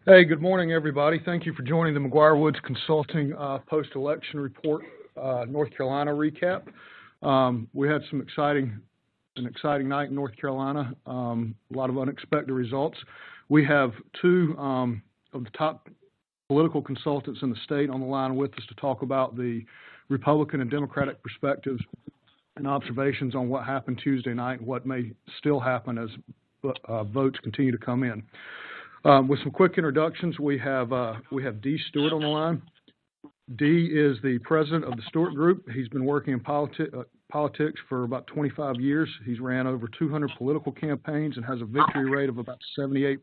Hey, good morning, everybody. Thank you for joining the McGuireWoods Consulting post-election report, North Carolina recap. We had an exciting night in North Carolina. A lot of unexpected results. We have two of the top political consultants in the state on the line with us to talk about the Republican and Democratic perspectives and observations on what happened Tuesday night and what may still happen as votes continue to come in. With some quick introductions, we have Dee Stewart on the line. Dee is the president of the Stewart Group. He's been working in politics for about 25 years. He's ran over 200 political campaigns and has a victory rate of about 78%.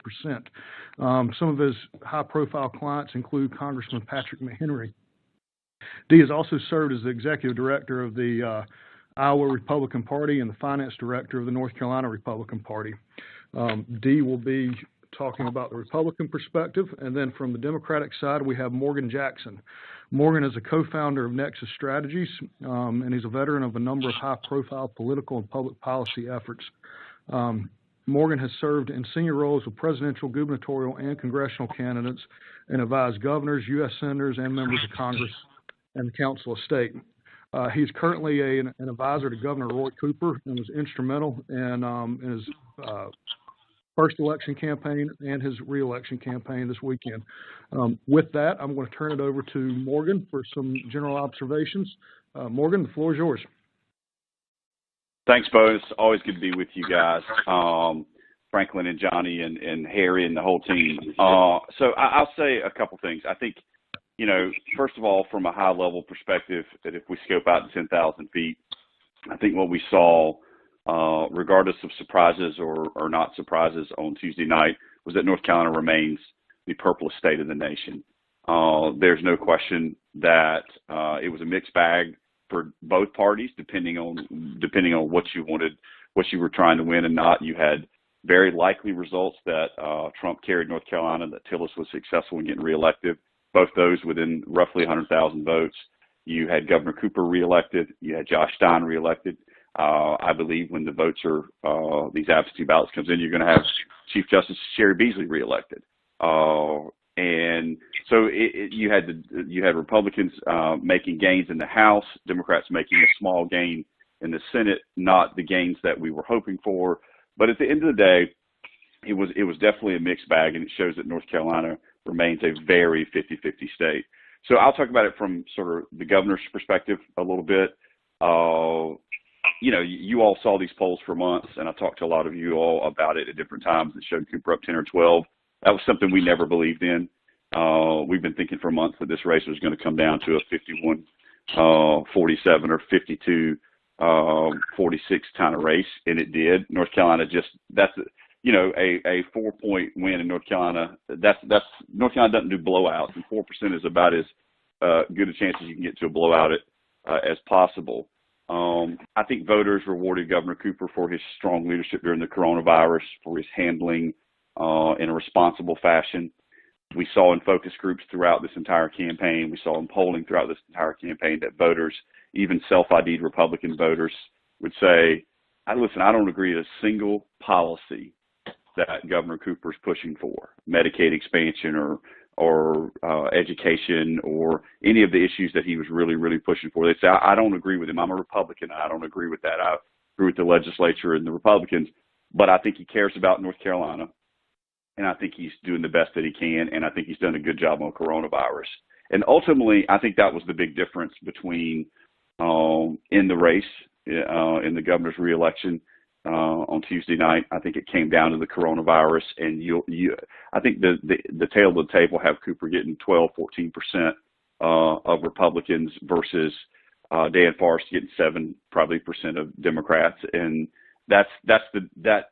Some of his high-profile clients include Congressman Patrick McHenry. Dee has also served as the executive director of the Iowa Republican Party and the finance director of the North Carolina Republican Party. Dee will be talking about the Republican perspective, and then from the Democratic side, we have Morgan Jackson. Morgan is a co-founder of Nexus Strategies, and he's a veteran of a number of high-profile political and public policy efforts. Morgan has served in senior roles with presidential, gubernatorial, and congressional candidates and advised governors, U.S. senators, and members of Congress and the Council of State. He's currently an advisor to Governor Roy Cooper and was instrumental in his first election campaign and his re-election campaign this weekend. With that, I'm going to turn it over to Morgan for some general observations. Morgan, the floor is yours. Thanks, Bo. It's always good to be with you guys, Franklin and Johnny and Harry and the whole team. So I'll say a couple things. I think, first of all, from a high-level perspective, that if we scope out to 10,000 feet, I think what we saw, regardless of surprises or not surprises on Tuesday night, was that North Carolina remains the purplest state in the nation. There's no question that it was a mixed bag for both parties, depending on what you wanted, what you were trying to win and not. You had very likely results that Trump carried North Carolina, that Tillis was successful in getting reelected, both those within roughly 100,000 votes. You had Governor Cooper reelected. You had Josh Stein reelected. I believe when the votes are, these absentee ballots comes in, you're going to have Chief Justice Sherry Beasley reelected. And so you had Republicans making gains in the House, Democrats making a small gain in the Senate, not the gains that we were hoping for. But at the end of the day, it was definitely a mixed bag, and it shows that North Carolina remains a very 50-50 state. So I'll talk about it from sort of the governor's perspective a little bit. You all saw these polls for months, and I talked to a lot of you all about it at different times that showed Cooper up 10 or 12. That was something we never believed in. We've been thinking for months that this race was going to come down to a 51-47 or 52-46 kind of race, and it did. North Carolina that's a 4-point win in North Carolina. North Carolina doesn't do blowouts, and 4% is about as good a chance as you can get to a blowout as possible. I think voters rewarded Governor Cooper for his strong leadership during the coronavirus, for his handling in a responsible fashion. We saw in focus groups throughout this entire campaign, we saw in polling throughout this entire campaign that voters, even self-ID'd Republican voters, would say, listen, I don't agree with a single policy that Governor Cooper is pushing for, Medicaid expansion or education or any of the issues that he was really, really pushing for. They say, I don't agree with him. I'm a Republican. I don't agree with that. I agree with the legislature and the Republicans, but I think he cares about North Carolina, and I think he's doing the best that he can, and I think he's done a good job on coronavirus. And ultimately, I think that was the big difference between in the race, in the governor's reelection, on Tuesday night. I think it came down to the coronavirus, and I think the tail of the table have Cooper getting 12-14% of Republicans versus Dan Forest getting 7% of Democrats, and that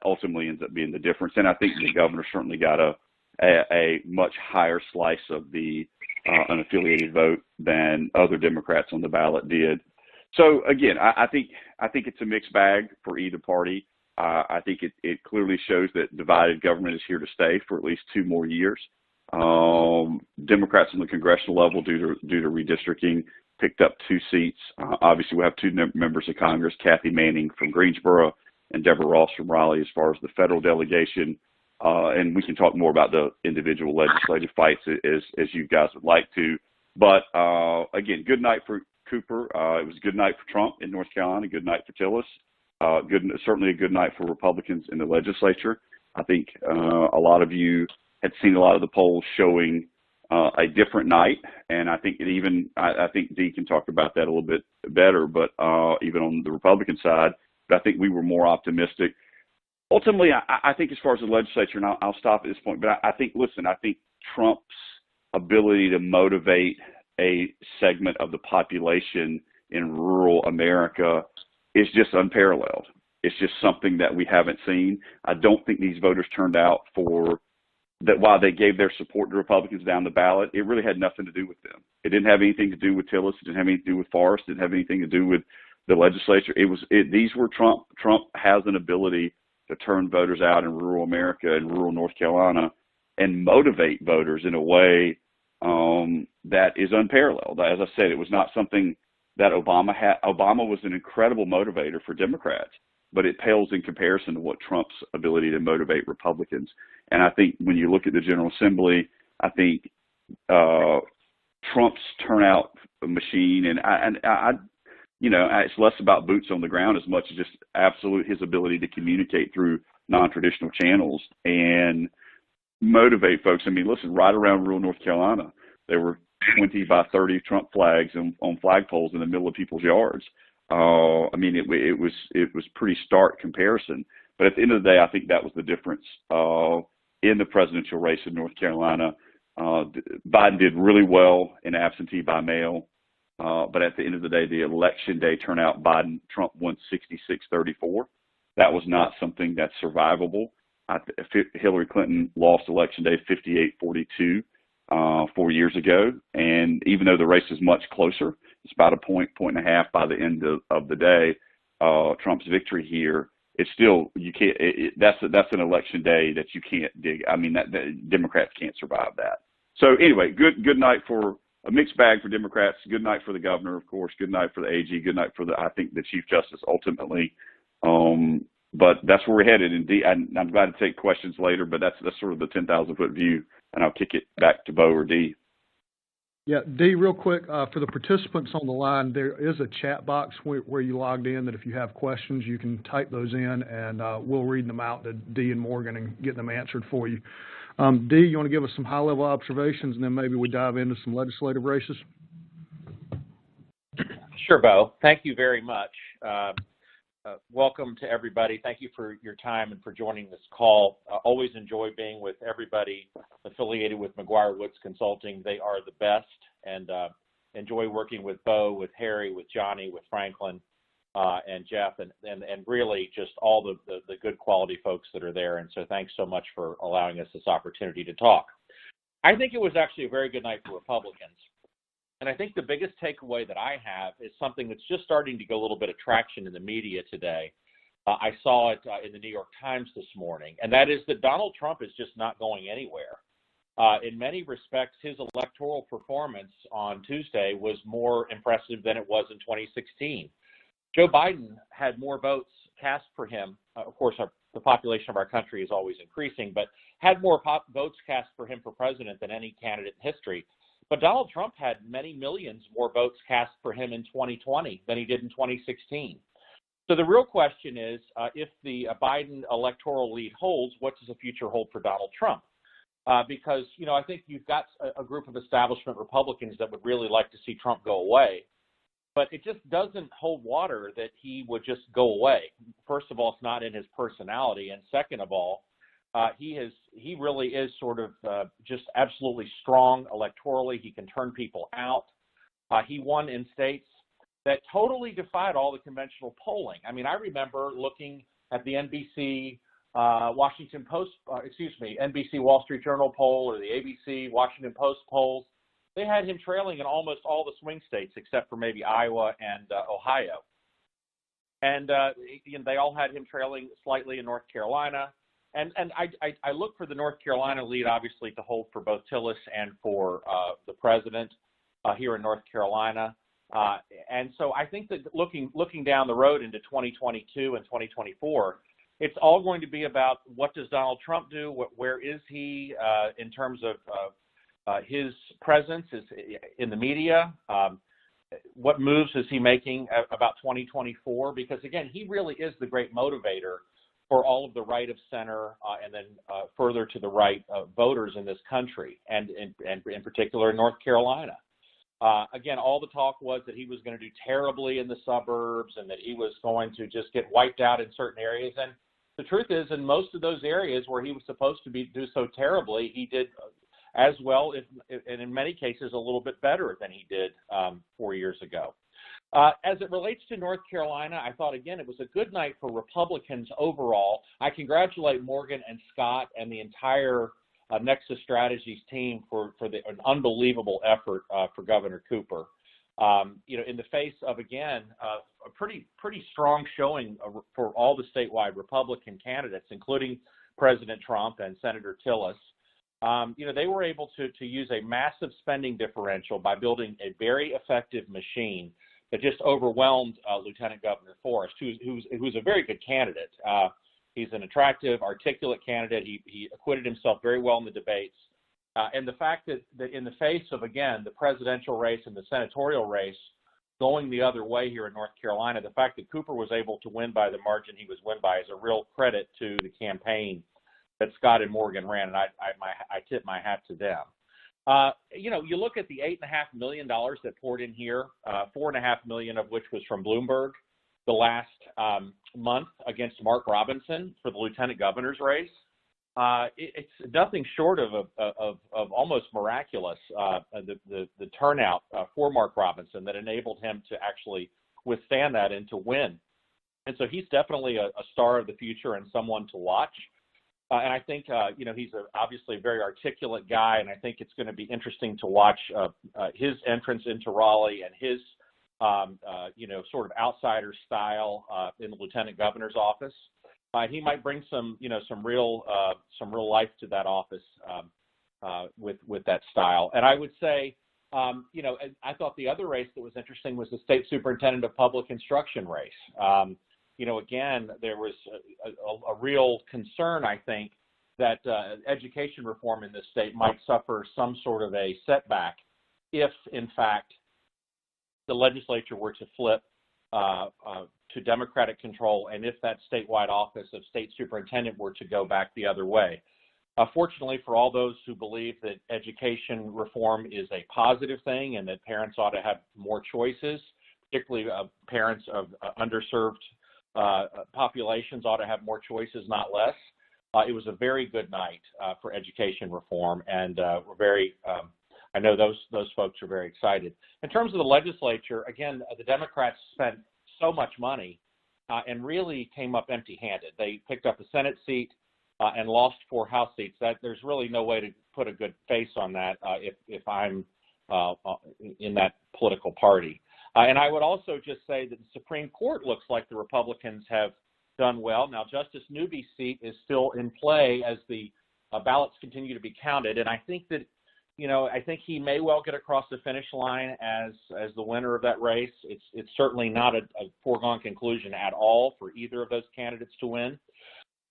ultimately ends up being the difference. And I think the governor certainly got a much higher slice of the unaffiliated vote than other Democrats on the ballot did. So again, I think it's a mixed bag for either party. I think it clearly shows that divided government is here to stay for at least 2 more years. Democrats on the congressional level, due to redistricting, picked up 2 seats. Obviously, we have 2 members of Congress, Kathy Manning from Greensboro and Deborah Ross from Raleigh. As far as the federal delegation, and we can talk more about the individual legislative fights as you guys would like to. But again, good night for Cooper. It was a good night for Trump in North Carolina. Good night for Tillis. Certainly a good night for Republicans in the legislature. I think a lot of you had seen a lot of the polls showing a different night, and I think I think Dee can talk about that a little bit better. But even on the Republican side, but I think we were more optimistic. Ultimately, I think as far as the legislature, and I'll stop at this point, but I think Trump's ability to motivate a segment of the population in rural America is just unparalleled. It's just something that we haven't seen. I don't think these voters turned out for that. While they gave their support to Republicans down the ballot, it really had nothing to do with them. It didn't have anything to do with Tillis. It didn't have anything to do with Forrest. It didn't have anything to do with the legislature. These were Trump. Trump has an ability to turn voters out in rural America and rural North Carolina and motivate voters in a way that is unparalleled. As I said, it was not something that Obama had. Obama was an incredible motivator for Democrats, but it pales in comparison to what Trump's ability to motivate Republicans. And I think when you look at the General Assembly, I think Trump's turnout machine, and I it's less about boots on the ground as much as just his ability to communicate through non-traditional channels and motivate folks. I mean, listen, right around rural North Carolina, there were 20 by 30 Trump flags on flagpoles in the middle of people's yards. I mean, it was pretty stark comparison. But at the end of the day, I think that was the difference in the presidential race in North Carolina. Biden did really well in absentee by mail. But at the end of the day, the election day turnout, Trump won 66-34. That was not something that's survivable. Hillary Clinton lost election day 58-42 4 years ago. And even though the race is much closer, it's about a point and a half by the end of the day, Trump's victory here, it's still, you can't, that's an election day that you can't dig. I mean, that Democrats can't survive that. So anyway, good night for a mixed bag for Democrats. Good night for the governor, of course. Good night for the AG. Good night for I think the Chief Justice ultimately. But that's where we're headed. And I'm glad to take questions later, but that's sort of the 10,000-foot view. And I'll kick it back to Bo or Dee. Yeah, Dee, real quick, for the participants on the line, there is a chat box where you logged in that if you have questions, you can type those in, and we'll read them out to Dee and Morgan and get them answered for you. Dee, you want to give us some high-level observations, and then maybe we dive into some legislative races? Sure, Bo. Thank you very much. Welcome to everybody. Thank you for your time and for joining this call. Always enjoy being with everybody affiliated with McGuireWoods Consulting. They are the best, and enjoy working with Bo, with Harry, with Johnny, with Franklin, and Jeff, and really just all the good quality folks that are there. And so thanks so much for allowing us this opportunity to talk. I think it was actually a very good night for Republicans. And I think the biggest takeaway that I have is something that's just starting to get a little bit of traction in the media today. I saw it in the New York Times this morning, and that is that Donald Trump is just not going anywhere. In many respects, his electoral performance on Tuesday was more impressive than it was in 2016. Joe Biden had more votes cast for him. Of course, the population of our country is always increasing, but had more votes cast for him for president than any candidate in history. But Donald Trump had many millions more votes cast for him in 2020 than he did in 2016. So the real question is, if the Biden electoral lead holds, what does the future hold for Donald Trump? Because, I think you've got a group of establishment Republicans that would really like to see Trump go away. But it just doesn't hold water that he would just go away. First of all, it's not in his personality. And second of all, he really is sort of just absolutely strong electorally. He can turn people out. He won in states that totally defied all the conventional polling. I mean, I remember looking at the NBC NBC Wall Street Journal poll or the ABC Washington Post polls. They had him trailing in almost all the swing states except for maybe Iowa and Ohio. And they all had him trailing slightly in North Carolina. And I look for the North Carolina lead, obviously, to hold for both Tillis and for the president here in North Carolina. And so I think that looking down the road into 2022 and 2024, it's all going to be about what does Donald Trump do, where is he in terms of his presence is in the media, what moves is he making about 2024, because again, he really is the great motivator for all of the right of center and then further to the right voters in this country, and in particular in North Carolina. Again, all the talk was that he was going to do terribly in the suburbs and that he was going to just get wiped out in certain areas. And the truth is, in most of those areas where he was supposed to do so terribly, he did as well, and in many cases a little bit better than he did 4 years ago. As it relates to North Carolina, I thought, again, it was a good night for Republicans overall. I congratulate Morgan and Scott and the entire Nexus Strategies team for an unbelievable effort for Governor Cooper. In the face of, again, a pretty strong showing for all the statewide Republican candidates, including President Trump and Senator Tillis. They were able to use a massive spending differential by building a very effective machine that just overwhelmed Lieutenant Governor Forrest, who's a very good candidate. He's an attractive, articulate candidate. He acquitted himself very well in the debates. And the fact that in the face of, again, the presidential race and the senatorial race going the other way here in North Carolina, the fact that Cooper was able to win by the margin he was win by is a real credit to the campaign that Scott and Morgan ran, and I tip my hat to them. You look at the $8.5 million that poured in here, $4.5 million of which was from Bloomberg the last month against Mark Robinson for the lieutenant governor's race. It's nothing short of almost miraculous, the turnout for Mark Robinson that enabled him to actually withstand that and to win. And so he's definitely a star of the future and someone to watch. And I think, he's obviously a very articulate guy, and I think it's going to be interesting to watch his entrance into Raleigh and his, sort of outsider style in the lieutenant governor's office. He might bring some real life to that office with that style. And I would say, I thought the other race that was interesting was the state superintendent of public instruction race. Again, there was a real concern, I think, that education reform in this state might suffer some sort of a setback if, in fact, the legislature were to flip to Democratic control, and if that statewide office of state superintendent were to go back the other way. Fortunately, for all those who believe that education reform is a positive thing and that parents ought to have more choices, particularly parents of underserved populations ought to have more choices, not less. It was a very good night for education reform, and we're very, I know those folks are very excited. In terms of the legislature, again, the Democrats spent so much money and really came up empty-handed. They picked up a Senate seat and lost 4 House seats. There's really no way to put a good face on that if I'm in that political party. And I would also just say that the Supreme Court looks like the Republicans have done well. Now, Justice Newby's seat is still in play as the ballots continue to be counted. And I think that, I think he may well get across the finish line as the winner of that race. It's certainly not a foregone conclusion at all for either of those candidates to win.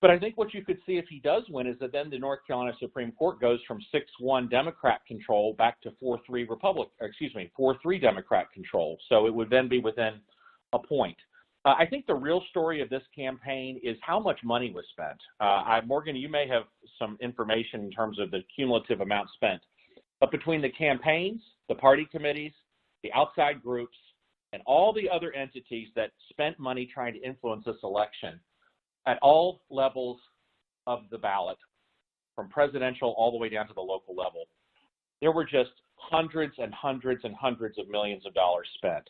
But I think what you could see if he does win is that then the North Carolina Supreme Court goes from 6-1 Democrat control back to 4-3 4-3 Democrat control. So it would then be within a point. I think the real story of this campaign is how much money was spent. Morgan, you may have some information in terms of the cumulative amount spent. But between the campaigns, the party committees, the outside groups, and all the other entities that spent money trying to influence this election, at all levels of the ballot, from presidential all the way down to the local level, there were just hundreds and hundreds and hundreds of millions of dollars spent.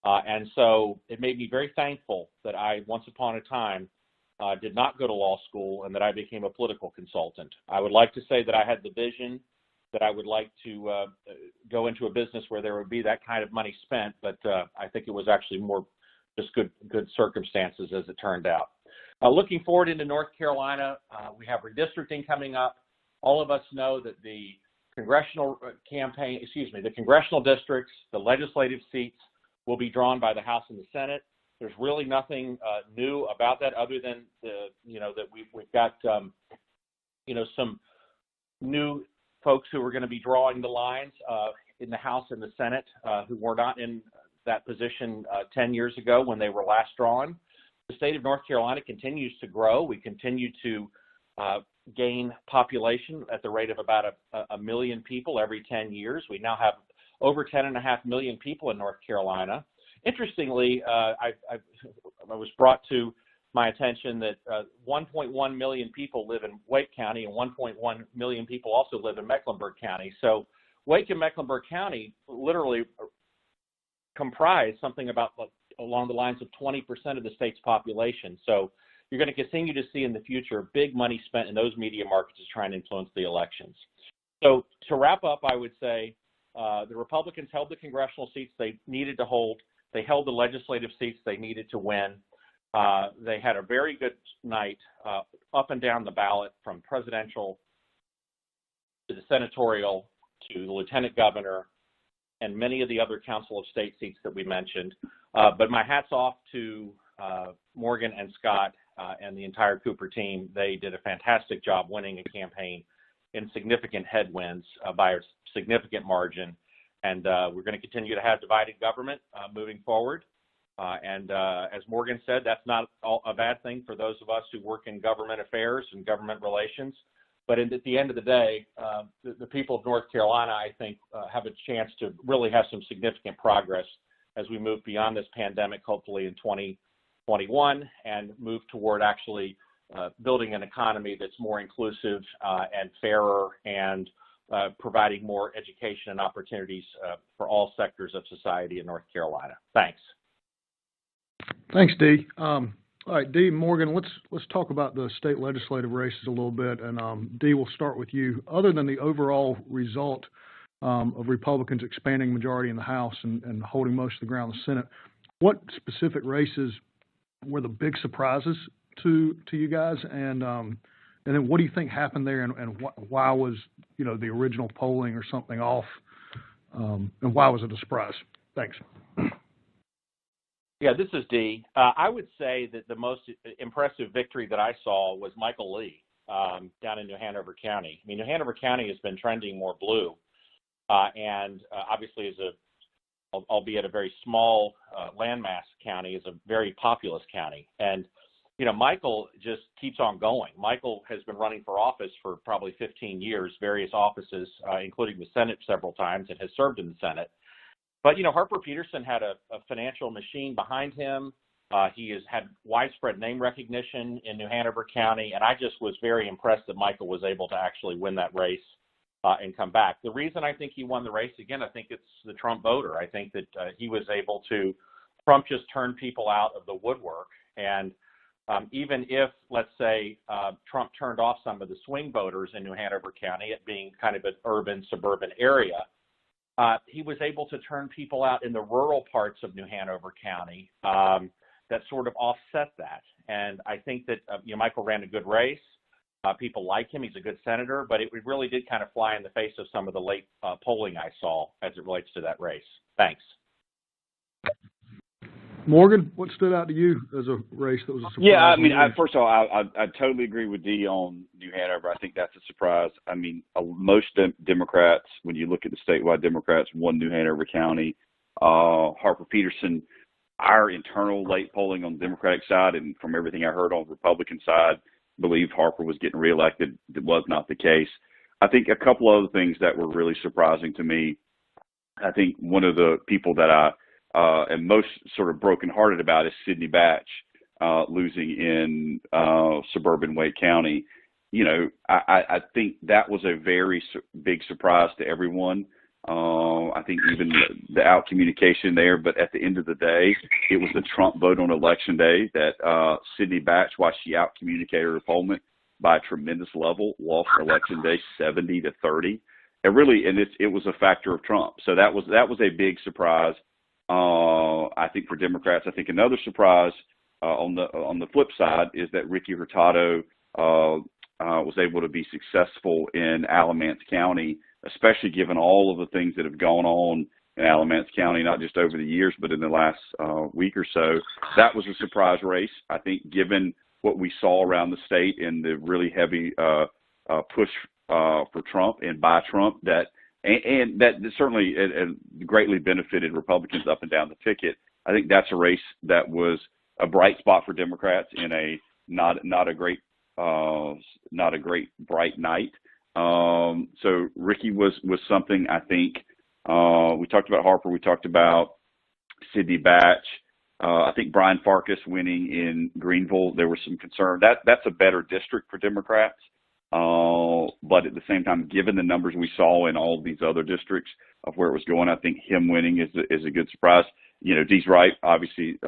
And so it made me very thankful that I, once upon a time, did not go to law school and that I became a political consultant. I would like to say that I had the vision that I would like to go into a business where there would be that kind of money spent, but I think it was actually more just good circumstances as it turned out. Looking forward into North Carolina, we have redistricting coming up. All of us know that the congressional the congressional districts, the legislative seats will be drawn by the House and the Senate. There's really nothing new about that other than that we've got some new folks who are going to be drawing the lines in the House and the Senate who were not in that position 10 years ago when they were last drawn. The state of North Carolina continues to grow. We continue to gain population at the rate of about a million people every 10 years. We now have over 10.5 million people in North Carolina. Interestingly, I was brought to my attention that 1.1 million people live in Wake County and 1.1 million people also live in Mecklenburg County. So Wake and Mecklenburg County literally comprise something about along the lines of 20% of the state's population. So you're going to continue to see in the future big money spent in those media markets to try and influence the elections. So to wrap up, I would say the Republicans held the congressional seats they needed to hold. They held the legislative seats they needed to win. They had a very good night up and down the ballot, from presidential to the senatorial to the lieutenant governor and many of the other council of state seats that we mentioned. But my hat's off to Morgan and Scott and the entire Cooper team. They did a fantastic job winning a campaign in significant headwinds by a significant margin. And we're going to continue to have divided government moving forward. And as Morgan said, that's not a bad thing for those of us who work in government affairs and government relations. But at the end of the day, the people of North Carolina, I think, have a chance to really have some significant progress as we move beyond this pandemic, hopefully in 2021, and move toward actually building an economy that's more inclusive and fairer and providing more education and opportunities for all sectors of society in North Carolina. Thanks. Thanks, Dee. All right, Dee and Morgan, let's talk about the state legislative races a little bit. And Dee, we'll start with you. Other than the overall result of Republicans expanding majority in the House and holding most of the ground in the Senate, what specific races were the big surprises to you guys? And then what do you think happened there, and why was the original polling or something off, and why was it a surprise? Thanks. Yeah, this is Dee. I would say that the most impressive victory that I saw was Michael Lee down in New Hanover County. I mean, New Hanover County has been trending more blue, and obviously is albeit a very small landmass county, is a very populous county. And Michael just keeps on going. Michael has been running for office for probably 15 years, various offices, including the Senate several times, and has served in the Senate. But, Harper Peterson had a financial machine behind him. He has had widespread name recognition in New Hanover County, and I just was very impressed that Michael was able to actually win that race and come back. The reason I think he won the race, again, I think it's the Trump voter. I think that he was able to, Trump just turned people out of the woodwork. And even if, let's say, Trump turned off some of the swing voters in New Hanover County, it being kind of an urban, suburban area, he was able to turn people out in the rural parts of New Hanover County that sort of offset that. And I think that Michael ran a good race. People like him. He's a good senator, but it really did kind of fly in the face of some of the late polling I saw as it relates to that race. Thanks. Morgan, what stood out to you as a race that was a surprise? Yeah, I mean, first of all, I totally agree with Dee on New Hanover. I think that's a surprise. I mean, most Democrats, when you look at the statewide Democrats, won New Hanover County. Harper Peterson, our internal late polling on the Democratic side, and from everything I heard on the Republican side, believed Harper was getting reelected. That was not the case. I think a couple other things that were really surprising to me. I think one of the people that I am most sort of brokenhearted about is Sidney Batch losing in suburban Wake County. I think that was a very big surprise to everyone. I think even the out communication there, but at the end of the day, it was the Trump vote on election day that Sidney Batch, while she out communicated her opponent by a tremendous level, lost election day 70-30. It was a factor of Trump. So that was a big surprise. I think for Democrats. I think another surprise on the flip side is that Ricky Hurtado was able to be successful in Alamance County, especially given all of the things that have gone on in Alamance County, not just over the years, but in the last week or so. That was a surprise race. I think given what we saw around the state and the really heavy push for Trump and by Trump, that certainly greatly benefited Republicans up and down the ticket. I think that's a race that was a bright spot for Democrats in a not a great bright night. So Ricky was something. I think we talked about Harper. We talked about Sidney Batch. I think Brian Farkas winning in Greenville. There was some concern that's a better district for Democrats. But at the same time, given the numbers we saw in all of these other districts of where it was going, I think him winning is a good surprise. Dee's right. Obviously,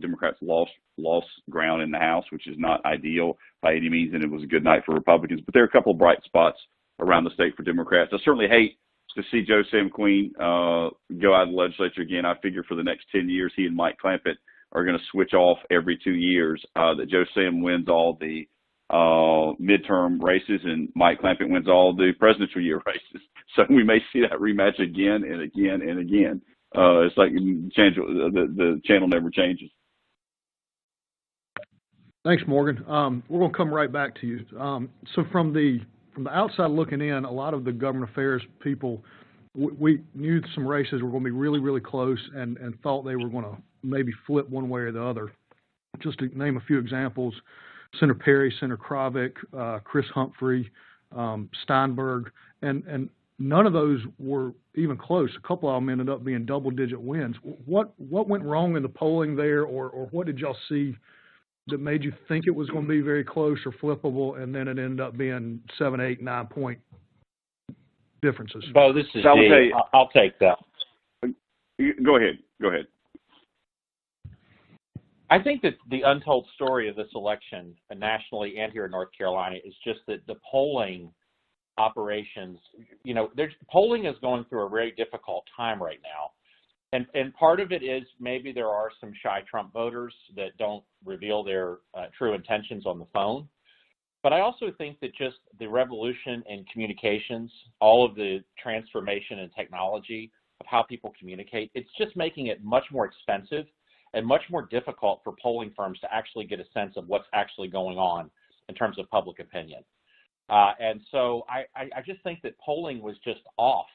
Democrats lost ground in the House, which is not ideal by any means, and it was a good night for Republicans. But there are a couple of bright spots around the state for Democrats. I certainly hate to see Joe Sam Queen go out of the legislature again. I figure for the next 10 years, he and Mike Clampett are going to switch off every 2 years. That Joe Sam wins all the midterm races and Mike Clampett wins all the presidential year races. So we may see that rematch again and again and again. It's like the channel never changes. Thanks, Morgan. We're going to come right back to you. So from the outside looking in, a lot of the government affairs people, we knew some races were going to be really, really close and thought they were going to maybe flip one way or the other. Just to name a few examples, Senator Perry, Senator Kravick, Chris Humphrey, Steinberg, and none of those were even close. A couple of them ended up being double-digit wins. What went wrong in the polling there, or what did y'all see that made you think it was going to be very close or flippable, and then it ended up being 7, 8, 9 point differences? Bo, this is Dave. I'll take that. Go ahead. I think that the untold story of this election, nationally and here in North Carolina, is just that the polling operations, polling is going through a very difficult time right now. And part of it is maybe there are some shy Trump voters that don't reveal their true intentions on the phone. But I also think that just the revolution in communications, all of the transformation in technology of how people communicate, it's just making it much more expensive and much more difficult for polling firms to actually get a sense of what's actually going on in terms of public opinion. And so I just think that polling was just off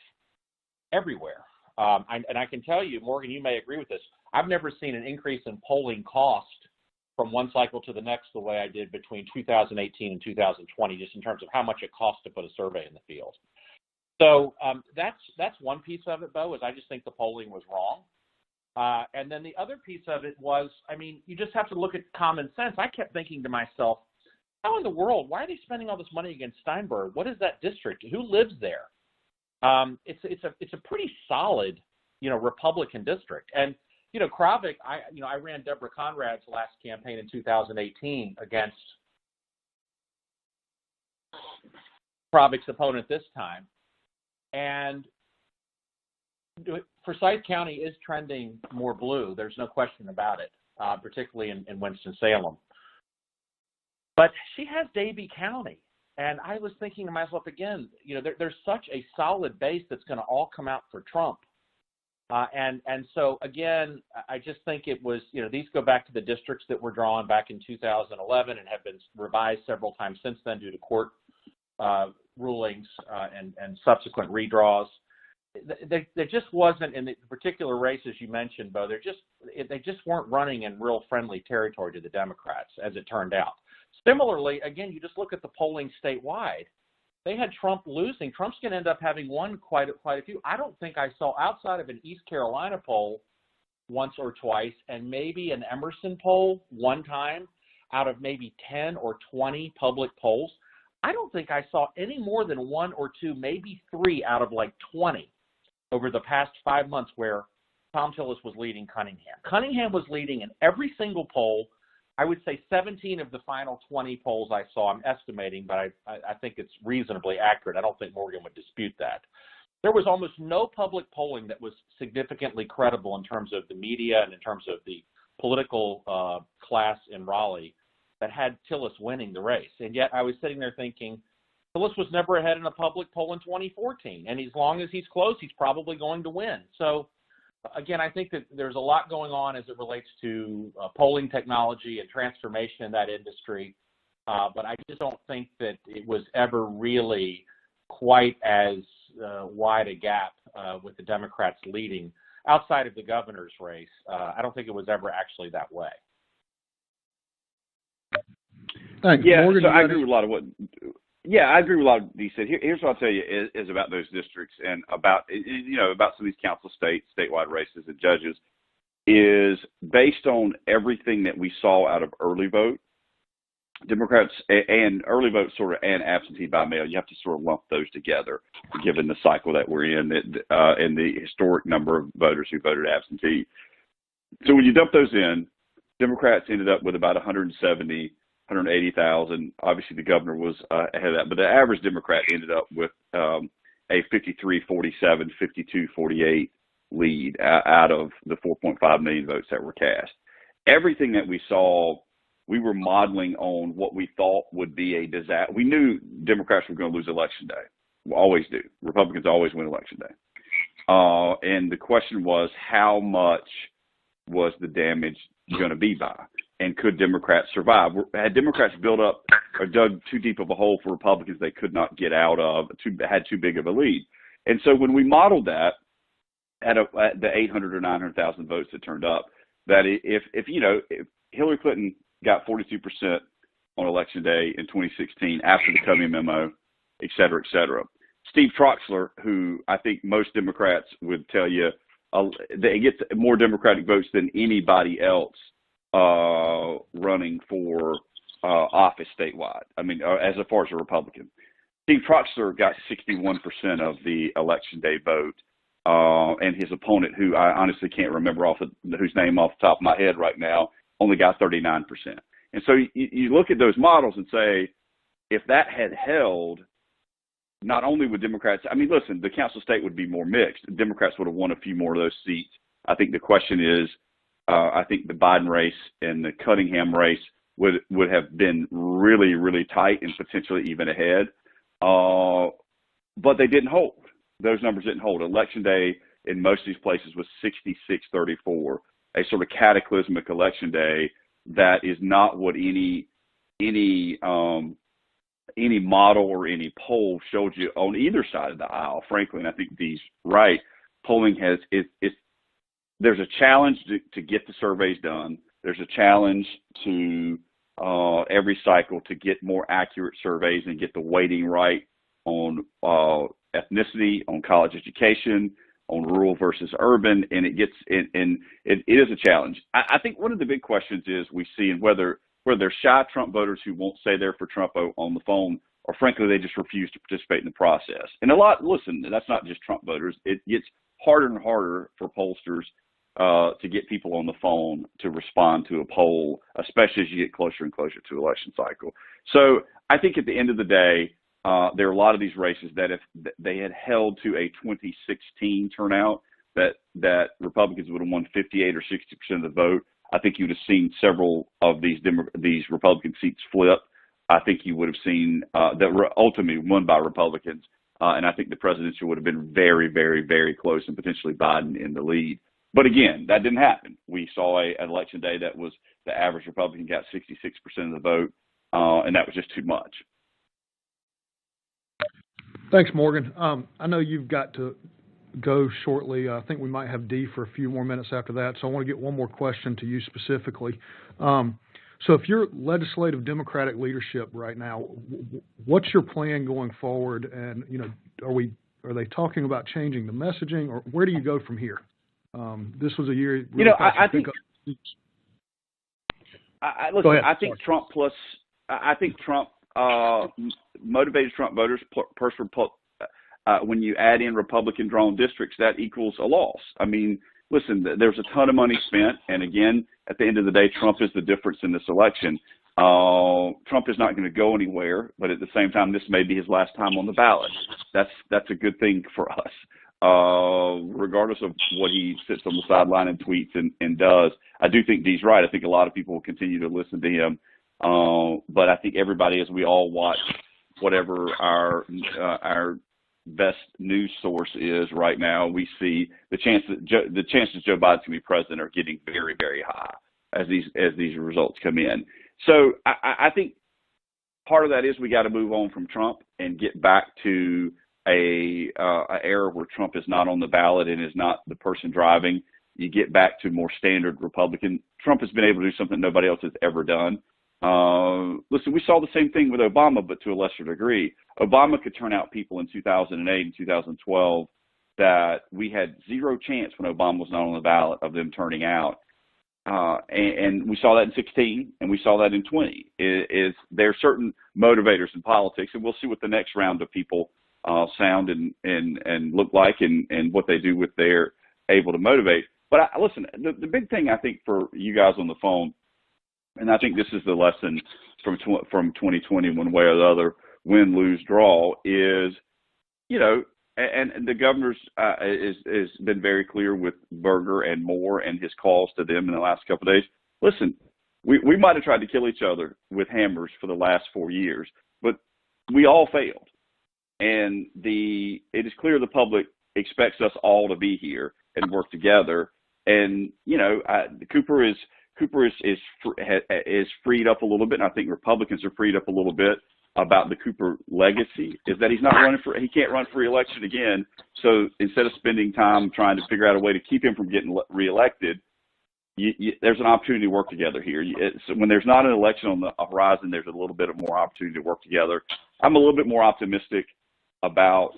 everywhere. And I can tell you, Morgan, you may agree with this, I've never seen an increase in polling cost from one cycle to the next the way I did between 2018 and 2020, just in terms of how much it costs to put a survey in the field. So that's one piece of it, Bo, is I just think the polling was wrong. And then the other piece of it was, you just have to look at common sense. I kept thinking to myself, how in the world, why are they spending all this money against Steinberg? What is that district? Who lives there? It's a pretty solid, Republican district. And, Kravick, I ran Deborah Conrad's last campaign in 2018 against Kravick's opponent this time. And Forsyth County is trending more blue. There's no question about it, particularly in Winston-Salem. But she has Davie County. And I was thinking to myself again, there's such a solid base that's going to all come out for Trump. And so, again, I just think it was, these go back to the districts that were drawn back in 2011 and have been revised several times since then due to court rulings and subsequent redraws. There just wasn't, in the particular races you mentioned, Bo, they just weren't running in real friendly territory to the Democrats, as it turned out. Similarly, again, you just look at the polling statewide. They had Trump losing. Trump's going to end up having won quite a few. I don't think I saw, outside of an East Carolina poll once or twice, and maybe an Emerson poll one time out of maybe 10 or 20 public polls, I don't think I saw any more than 1 or 2, maybe 3 out of like 20 over the past 5 months where Tom Tillis was leading Cunningham. Cunningham was leading in every single poll. I would say 17 of the final 20 polls I saw, I'm estimating, but I think it's reasonably accurate. I don't think Morgan would dispute that. There was almost no public polling that was significantly credible in terms of the media and in terms of the political class in Raleigh that had Tillis winning the race. And yet I was sitting there thinking, Tillis was never ahead in a public poll in 2014. And as long as he's close, he's probably going to win. So again, I think that there's a lot going on as it relates to polling technology and transformation in that industry, but I just don't think that it was ever really quite as wide a gap with the Democrats leading outside of the governor's race. I don't think it was ever actually that way. Thanks. Yeah, Morgan, so I agree with a lot of what. Yeah, I agree with a lot of what he said. Here's what I'll tell you is about those districts and about about some of these council statewide races and judges is based on everything that we saw out of early vote. Democrats and early vote and absentee by mail, you have to sort of lump those together, given the cycle that we're in and the historic number of voters who voted absentee. So when you dump those in, Democrats ended up with about 180,000. Obviously, the governor was ahead of that, but the average Democrat ended up with a 53-47, 52-48 lead out of the 4.5 million votes that were cast. Everything that we saw, we were modeling on what we thought would be a disaster. We knew Democrats were going to lose Election Day. We always do. Republicans always win Election Day. And the question was, how much was the damage going to be by? And could Democrats survive? Had Democrats built up or dug too deep of a hole for Republicans they could not get out of, had too big of a lead? And so when we modeled that at the 800 or 900,000 votes that turned up, that if Hillary Clinton got 42% on Election Day in 2016 after the Comey memo, et cetera, Steve Troxler, who I think most Democrats would tell you they get more Democratic votes than anybody else running for office statewide. I mean, as far as a Republican. Steve Troxler got 61% of the Election Day vote, and his opponent, who I honestly can't remember whose name off the top of my head right now, only got 39%. And so you look at those models and say, if that had held, not only would Democrats, I mean, listen, the council state would be more mixed. Democrats would have won a few more of those seats. I think the question is, I think the Biden race and the Cunningham race would have been really, really tight and potentially even ahead. But they didn't hold. Those numbers didn't hold. Election Day in most of these places was 66-34, a sort of cataclysmic election day that is not what any model or any poll showed you on either side of the aisle, frankly. And I think Dee's right. Polling there's a challenge to get the surveys done. There's a challenge to every cycle to get more accurate surveys and get the weighting right on ethnicity, on college education, on rural versus urban, and it is a challenge. I think one of the big questions is we see whether they're shy Trump voters who won't say they're for Trump on the phone, or frankly they just refuse to participate in the process. And listen, that's not just Trump voters. It gets harder and harder for pollsters to get people on the phone to respond to a poll, especially as you get closer and closer to election cycle. So I think at the end of the day, there are a lot of these races that if they had held to a 2016 turnout, that Republicans would have won 58 or 60% of the vote. I think you would have seen several of these Republican seats flip. I think you would have seen that were ultimately won by Republicans, and I think the presidential would have been very, very, very close and potentially Biden in the lead. But again, that didn't happen. We saw an election day that was the average Republican got 66% of the vote, and that was just too much. Thanks, Morgan. I know you've got to go shortly. I think we might have Dee for a few more minutes after that, so I want to get one more question to you specifically. So if you're legislative Democratic leadership right now, what's your plan going forward? And, are they talking about changing the messaging, or where do you go from here? This was a year. Really I think. I think Trump plus. I think Trump motivated Trump voters. When you add in Republican-drawn districts, that equals a loss. I mean, listen, there's a ton of money spent, and again, at the end of the day, Trump is the difference in this election. Trump is not going to go anywhere, but at the same time, this may be his last time on the ballot. That's a good thing for us. Regardless of what he sits on the sideline and tweets and does. I do think Dee's right. I think a lot of people will continue to listen to him. But I think everybody, as we all watch whatever our best news source is right now, we see the chances Joe Biden's going to be president are getting very, very high as these results come in. So I think part of that is we got to move on from Trump and get back to a era where Trump is not on the ballot and is not the person driving. You get back to more standard Republican. Trump has been able to do something nobody else has ever done. Listen, we saw the same thing with Obama, but to a lesser degree. Obama could turn out people in 2008 and 2012 that we had zero chance when Obama was not on the ballot of them turning out. And we saw that in 16, and we saw that in 20. There are certain motivators in politics, and we'll see what the next round of people sound and look like, and what they do with their able to motivate. But listen, the big thing I think for you guys on the phone, and I think this is the lesson from 2020, one way or the other, win, lose, draw, is, you know, and the governor's has been very clear with Berger and Moore and his calls to them in the last couple of days. Listen, we might have tried to kill each other with hammers for the last 4 years, but we all failed. And it is clear the public expects us all to be here and work together. And, you know, Cooper is freed up a little bit, and I think Republicans are freed up a little bit about the Cooper legacy, is that he can't run for re-election again. So instead of spending time trying to figure out a way to keep him from getting reelected, there's an opportunity to work together here. So when there's not an election on the horizon, there's a little bit of more opportunity to work together. I'm a little bit more optimistic about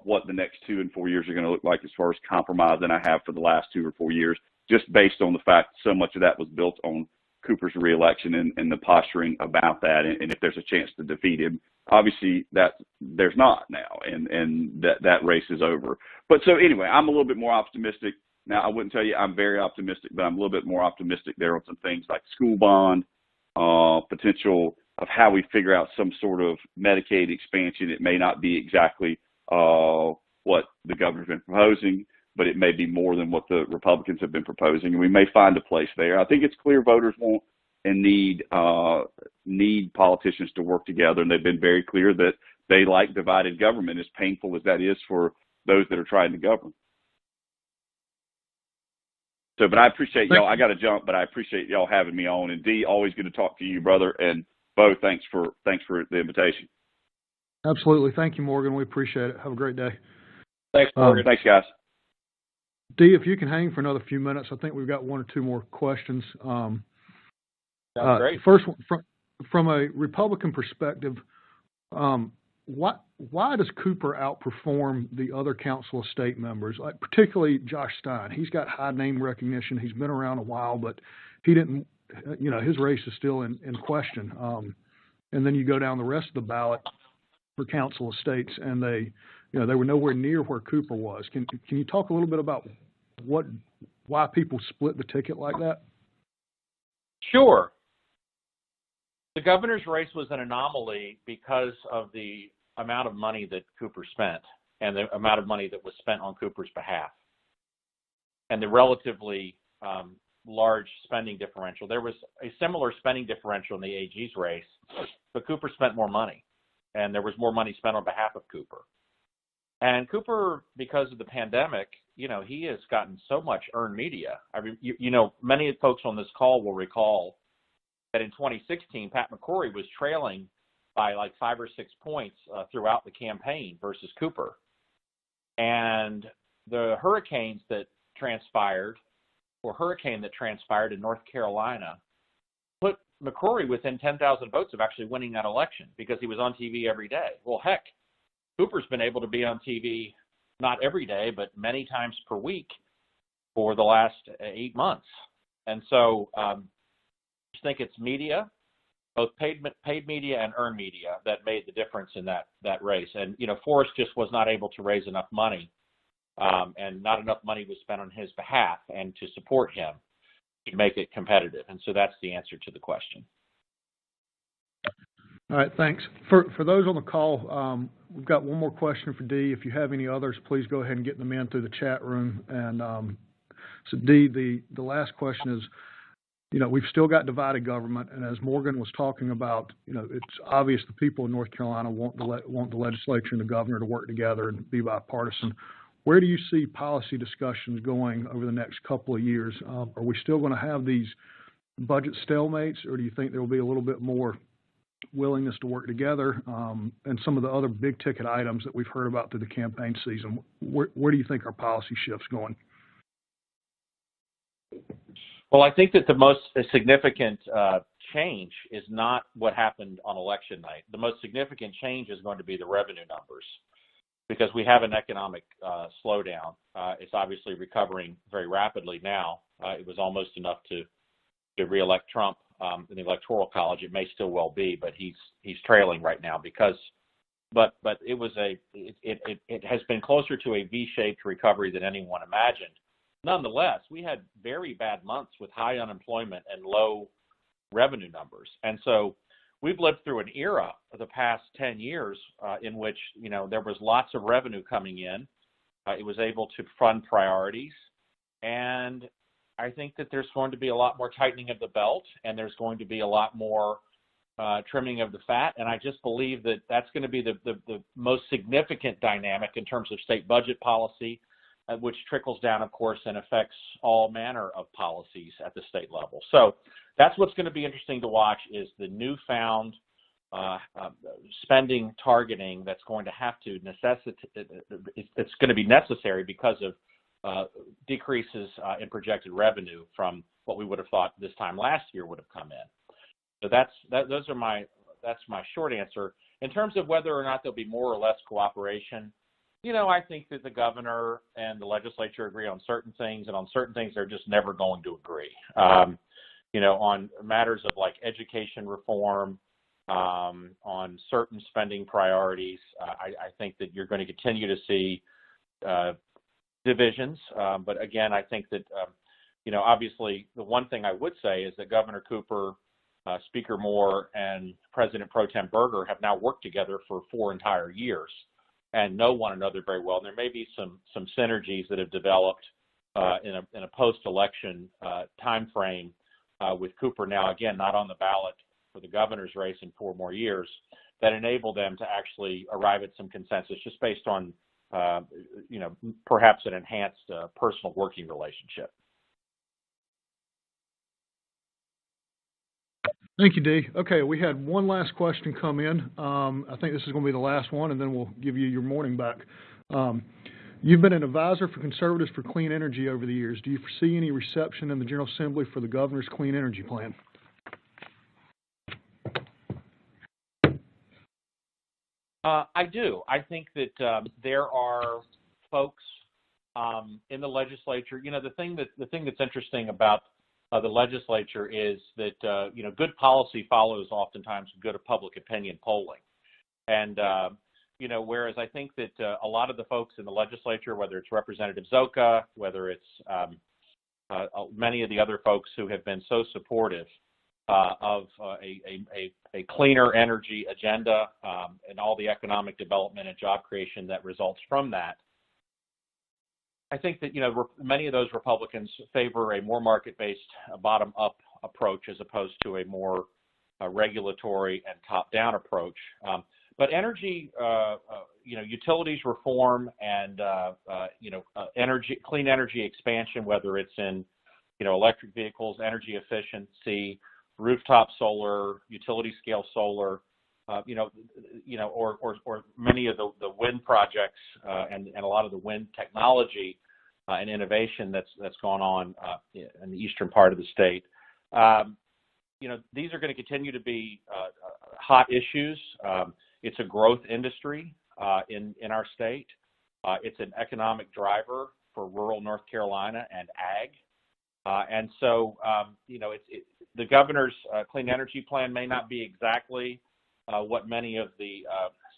what the next 2 and 4 years are going to look like as far as compromise than I have for the last 2 or 4 years, just based on the fact so much of that was built on Cooper's reelection and the posturing about that, and if there's a chance to defeat him. Obviously, that there's not now, and that race is over. But so anyway, I'm a little bit more optimistic. Now, I wouldn't tell you I'm very optimistic, but I'm a little bit more optimistic there on some things like school bond, potential of how we figure out some sort of Medicaid expansion. It may not be exactly what the governor's been proposing, but it may be more than what the Republicans have been proposing, and we may find a place there. I think it's clear voters want and need politicians to work together, and they've been very clear that they like divided government, as painful as that is for those that are trying to govern. So, but I appreciate y'all. I got to jump, but I appreciate y'all having me on. And D, always good to talk to you, brother. And Bo, thanks for the invitation. Absolutely. Thank you, Morgan. We appreciate it. Have a great day. Thanks, Morgan. Thanks, guys. D, if you can hang for another few minutes, I think we've got 1 or 2 more questions. Sounds great. First, from a Republican perspective, why does Cooper outperform the other Council of State members, like particularly Josh Stein? He's got high name recognition. He's been around a while, but he didn't, you know, his race is still in question. And then you go down the rest of the ballot for Council of States, and they were nowhere near where Cooper was. Can you talk a little bit about why people split the ticket like that? Sure. The governor's race was an anomaly because of the amount of money that Cooper spent and the amount of money that was spent on Cooper's behalf and the relatively large spending differential. There was a similar spending differential in the AG's race, but Cooper spent more money, and there was more money spent on behalf of Cooper. And Cooper, because of the pandemic, you know, he has gotten so much earned media. I mean, you know, many folks on this call will recall that in 2016, Pat McCrory was trailing by like 5 or 6 points throughout the campaign versus Cooper. And the hurricane that transpired in North Carolina put McCrory within 10,000 votes of actually winning that election because he was on TV every day. Well, heck, Cooper's been able to be on TV not every day, but many times per week for the last 8 months. And so I think it's media, both paid media and earned media, that made the difference in that race. And, you know, Forrest just was not able to raise enough money, and not enough money was spent on his behalf and to support him to make it competitive. And so that's the answer to the question. All right, thanks. For those on the call, we've got 1 more question for D. If you have any others, please go ahead and get them in through the chat room. And so D, the last question is, we've still got divided government, and as Morgan was talking about, it's obvious the people in North Carolina want the legislature and the governor to work together and be bipartisan. Where do you see policy discussions going over the next couple of years? Are we still going to have these budget stalemates, or do you think there will be a little bit more willingness to work together, and some of the other big ticket items that we've heard about through the campaign season? Where do you think our policy shift's going? Well, I think that the most significant change is not what happened on election night. The most significant change is going to be the revenue numbers, because we have an economic slowdown. It's obviously recovering very rapidly now. It was almost enough to reelect Trump in the Electoral College. It may still well be, but he's trailing right now but it has been closer to a V-shaped recovery than anyone imagined. Nonetheless, we had very bad months with high unemployment and low revenue numbers. And so we've lived through an era of the past 10 years in which, there was lots of revenue coming in. It was able to fund priorities. And I think that there's going to be a lot more tightening of the belt, and there's going to be a lot more trimming of the fat. And I just believe that that's going to be the most significant dynamic in terms of state budget policy, which trickles down, of course, and affects all manner of policies at the state level. So that's what's going to be interesting to watch, is the newfound spending targeting that's going to have to it's going to be necessary because of decreases in projected revenue from what we would have thought this time last year would have come in. So that's my short answer. In terms of whether or not there'll be more or less cooperation, I think that the governor and the legislature agree on certain things, and on certain things they're just never going to agree. On matters of like education reform, on certain spending priorities, I think that you're going to continue to see divisions. But again, I think that, obviously the one thing I would say is that Governor Cooper, Speaker Moore, and President Pro Tem Berger have now worked together for 4 entire years and know one another very well. And there may be some synergies that have developed in a post-election time frame with Cooper now, again, not on the ballot for the governor's race in 4 more years, that enable them to actually arrive at some consensus just based on, perhaps an enhanced personal working relationship. Thank you, Dee. Okay, we had one last question come in. I think this is going to be the last one, and then we'll give you your morning back. You've been an advisor for conservatives for clean energy over the years. Do you foresee any reception in the General Assembly for the governor's clean energy plan? I do. I think that there are folks in the legislature. The thing that's interesting about the legislature is that good policy follows oftentimes good public opinion polling, and whereas I think that a lot of the folks in the legislature, whether it's Representative Zoka, whether it's many of the other folks who have been so supportive of a cleaner energy agenda and all the economic development and job creation that results from that, I think that many of those Republicans favor a more market-based, bottom-up approach as opposed to a more regulatory and top-down approach. But energy, utilities reform and clean energy expansion, whether it's in electric vehicles, energy efficiency, rooftop solar, utility-scale solar, or many of the wind projects and a lot of the wind technology and innovation that's gone on in the eastern part of the state. These are going to continue to be hot issues. It's a growth industry in our state. It's an economic driver for rural North Carolina and ag. And so, the governor's clean energy plan may not be exactly what many of the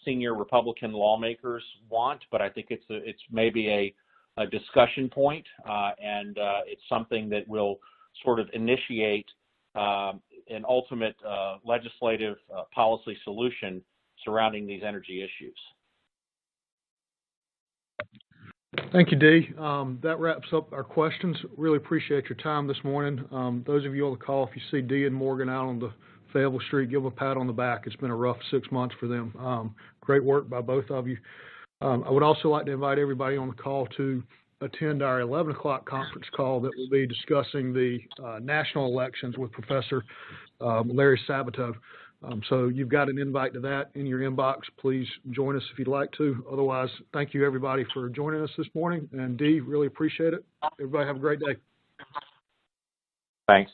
senior Republican lawmakers want, but I think it's maybe a discussion point, and it's something that will sort of initiate an ultimate legislative policy solution surrounding these energy issues. Thank you, Dee. That wraps up our questions. Really appreciate your time this morning. Those of you on the call, if you see Dee and Morgan out on the Fayetteville Street, give them a pat on the back. It's been a rough 6 months for them. Great work by both of you. I would also like to invite everybody on the call to attend our 11 o'clock conference call that will be discussing the national elections with Professor Larry Sabato. So you've got an invite to that in your inbox. Please join us if you'd like to. Otherwise, thank you, everybody, for joining us this morning. And Dee, really appreciate it. Everybody have a great day. Thanks.